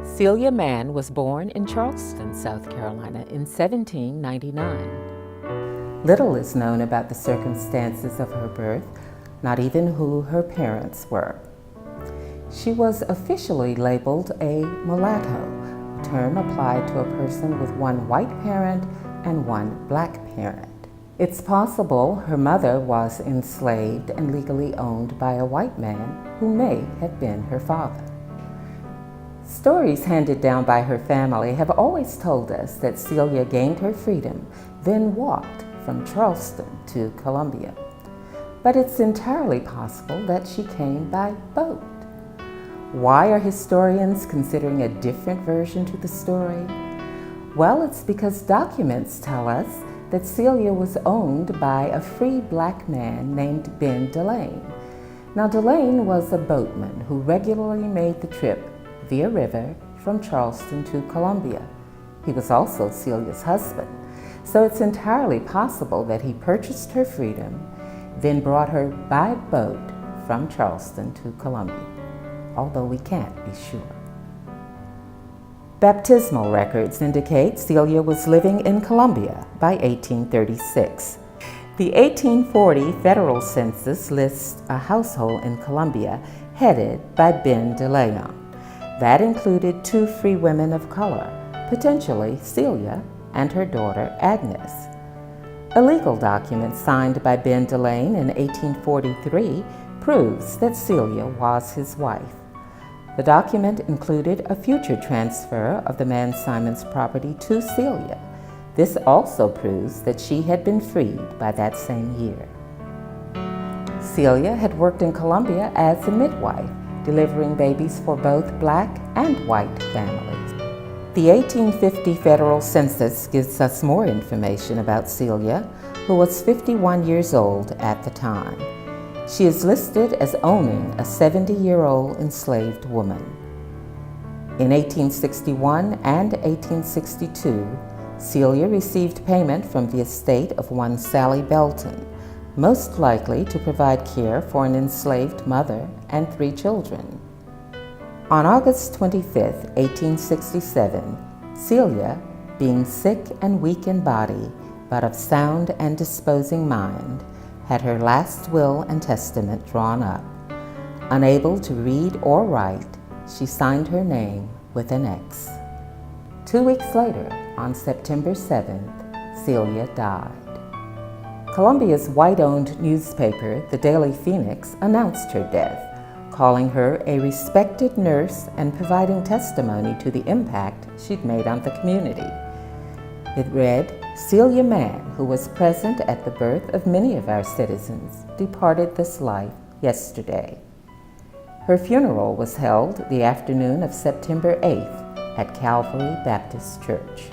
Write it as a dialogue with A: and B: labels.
A: Celia Mann was born in Charleston, South Carolina in 1799. Little is known about the circumstances of her birth, not even who her parents were. She was officially labeled a mulatto, a term applied to a person with one white parent and one black parent. It's possible her mother was enslaved and legally owned by a white man who may have been her father. Stories handed down by her family have always told us that Celia gained her freedom, then walked from Charleston to Columbia. But it's entirely possible that she came by boat. Why are historians considering a different version to the story? Well, it's because documents tell us that Celia was owned by a free black man named Ben Delane. Now, Delane was a boatman who regularly made the trip via river from Charleston to Columbia. He was also Celia's husband, so it's entirely possible that he purchased her freedom, then brought her by boat from Charleston to Columbia, although we can't be sure. Baptismal records indicate Celia was living in Columbia by 1836. The 1840 federal census lists a household in Columbia headed by Ben DeLeon. That included 2 free women of color, potentially Celia and her daughter Agnes. A legal document signed by Ben Delane in 1843 proves that Celia was his wife. The document included a future transfer of the man Simon's property to Celia. This also proves that she had been freed by that same year. Celia had worked in Columbia as a midwife, delivering babies for both black and white families. The 1850 federal census gives us more information about Celia, who was 51 years old at the time. She is listed as owning a 70-year-old enslaved woman. In 1861 and 1862, Celia received payment from the estate of one Sally Belton, most likely to provide care for an enslaved mother and 3 children. On August 25, 1867, Celia, being sick and weak in body, but of sound and disposing mind, had her last will and testament drawn up. Unable to read or write, she signed her name with an X. 2 weeks later, on September 7th, Celia died. Columbia's white-owned newspaper, the Daily Phoenix, announced her death, calling her a respected nurse and providing testimony to the impact she'd made on the community. It read, "Celia Mann, who was present at the birth of many of our citizens, departed this life yesterday." Her funeral was held the afternoon of September 8th at Calvary Baptist Church.